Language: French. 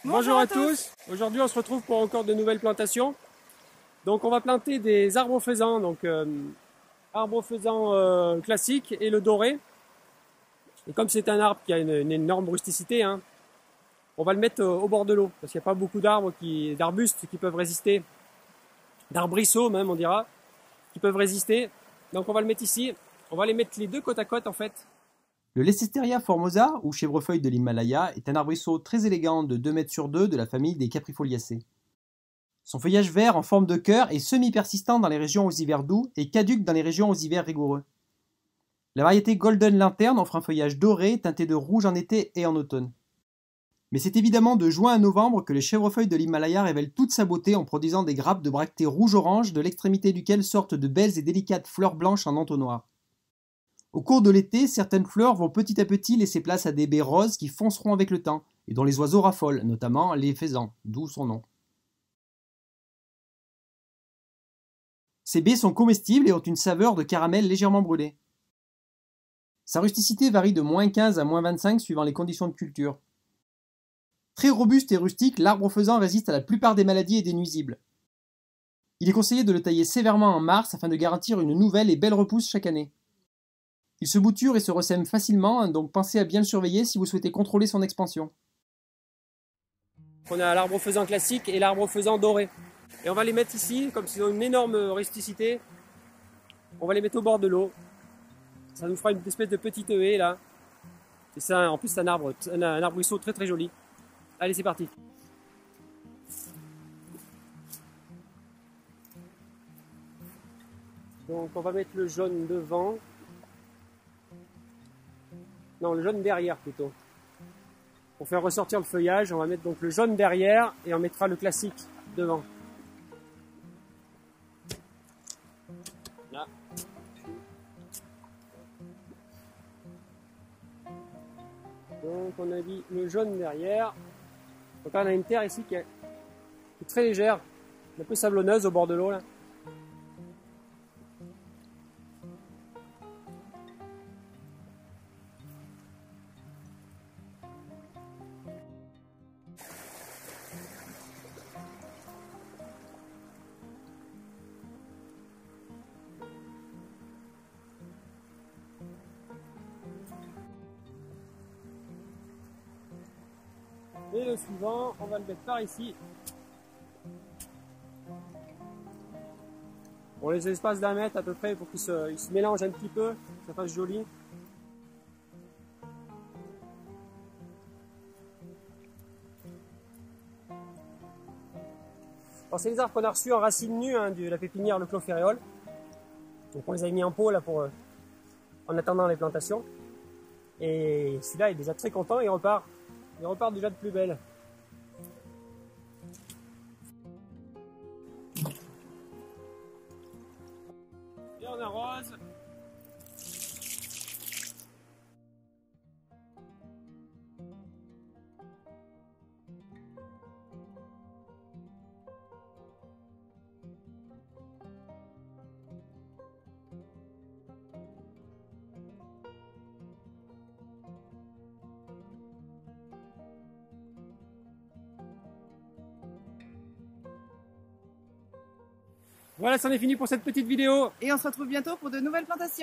Bonjour à tous. Aujourd'hui on se retrouve pour encore de nouvelles plantations. Donc on va planter des arbres faisans, donc arbre faisant classique et le doré. Et comme c'est un arbre qui a une énorme rusticité, hein, on va le mettre au bord de l'eau parce qu'il n'y a pas beaucoup d'arbustes qui peuvent résister, d'arbrisseaux même on dira, qui peuvent résister. Donc on va le mettre ici. On va les mettre les deux côte à côte en fait. Le Leicesteria formosa, ou chèvrefeuille de l'Himalaya, est un arbrisseau très élégant de 2 mètres sur 2 de la famille des Caprifoliacées. Son feuillage vert en forme de cœur est semi-persistant dans les régions aux hivers doux et caduc dans les régions aux hivers rigoureux. La variété Golden Lantern offre un feuillage doré teinté de rouge en été et en automne. Mais c'est évidemment de juin à novembre que les chèvrefeuilles de l'Himalaya révèlent toute sa beauté en produisant des grappes de bractées rouge-orange de l'extrémité duquel sortent de belles et délicates fleurs blanches en entonnoir. Au cours de l'été, certaines fleurs vont petit à petit laisser place à des baies roses qui fonceront avec le temps, et dont les oiseaux raffolent, notamment les faisans, d'où son nom. Ces baies sont comestibles et ont une saveur de caramel légèrement brûlé. Sa rusticité varie de -15 à -25 suivant les conditions de culture. Très robuste et rustique, l'arbre faisan résiste à la plupart des maladies et des nuisibles. Il est conseillé de le tailler sévèrement en mars afin de garantir une nouvelle et belle repousse chaque année. Il se bouture et se ressème facilement, donc pensez à bien le surveiller si vous souhaitez contrôler son expansion. On a l'arbre faisant classique et l'arbre faisant doré. Et on va les mettre ici, comme ils ont une énorme rusticité. On va les mettre au bord de l'eau. Ça nous fera une espèce de petite haie là. Et ça, en plus c'est un arbrisseau très très joli. Allez, c'est parti. Donc on va mettre le jaune devant. Non, le jaune derrière plutôt. Pour faire ressortir le feuillage, on va mettre donc le jaune derrière et on mettra le classique devant. Là. Donc on a dit le jaune derrière. Donc là on a une terre ici qui est très légère, un peu sablonneuse au bord de l'eau là. Et le suivant, on va le mettre par ici. On les espace d'1 mètre à peu près pour qu'ils se mélangent un petit peu, que ça fasse joli. C'est les arbres qu'on a reçus en racines nues hein, de la pépinière Le Clos Ferréol. Donc on les a mis en pot là en attendant les plantations. Et celui-là est déjà très content, il repart déjà de plus belle. Et on arrose. Voilà, c'en est fini pour cette petite vidéo. Et on se retrouve bientôt pour de nouvelles plantations.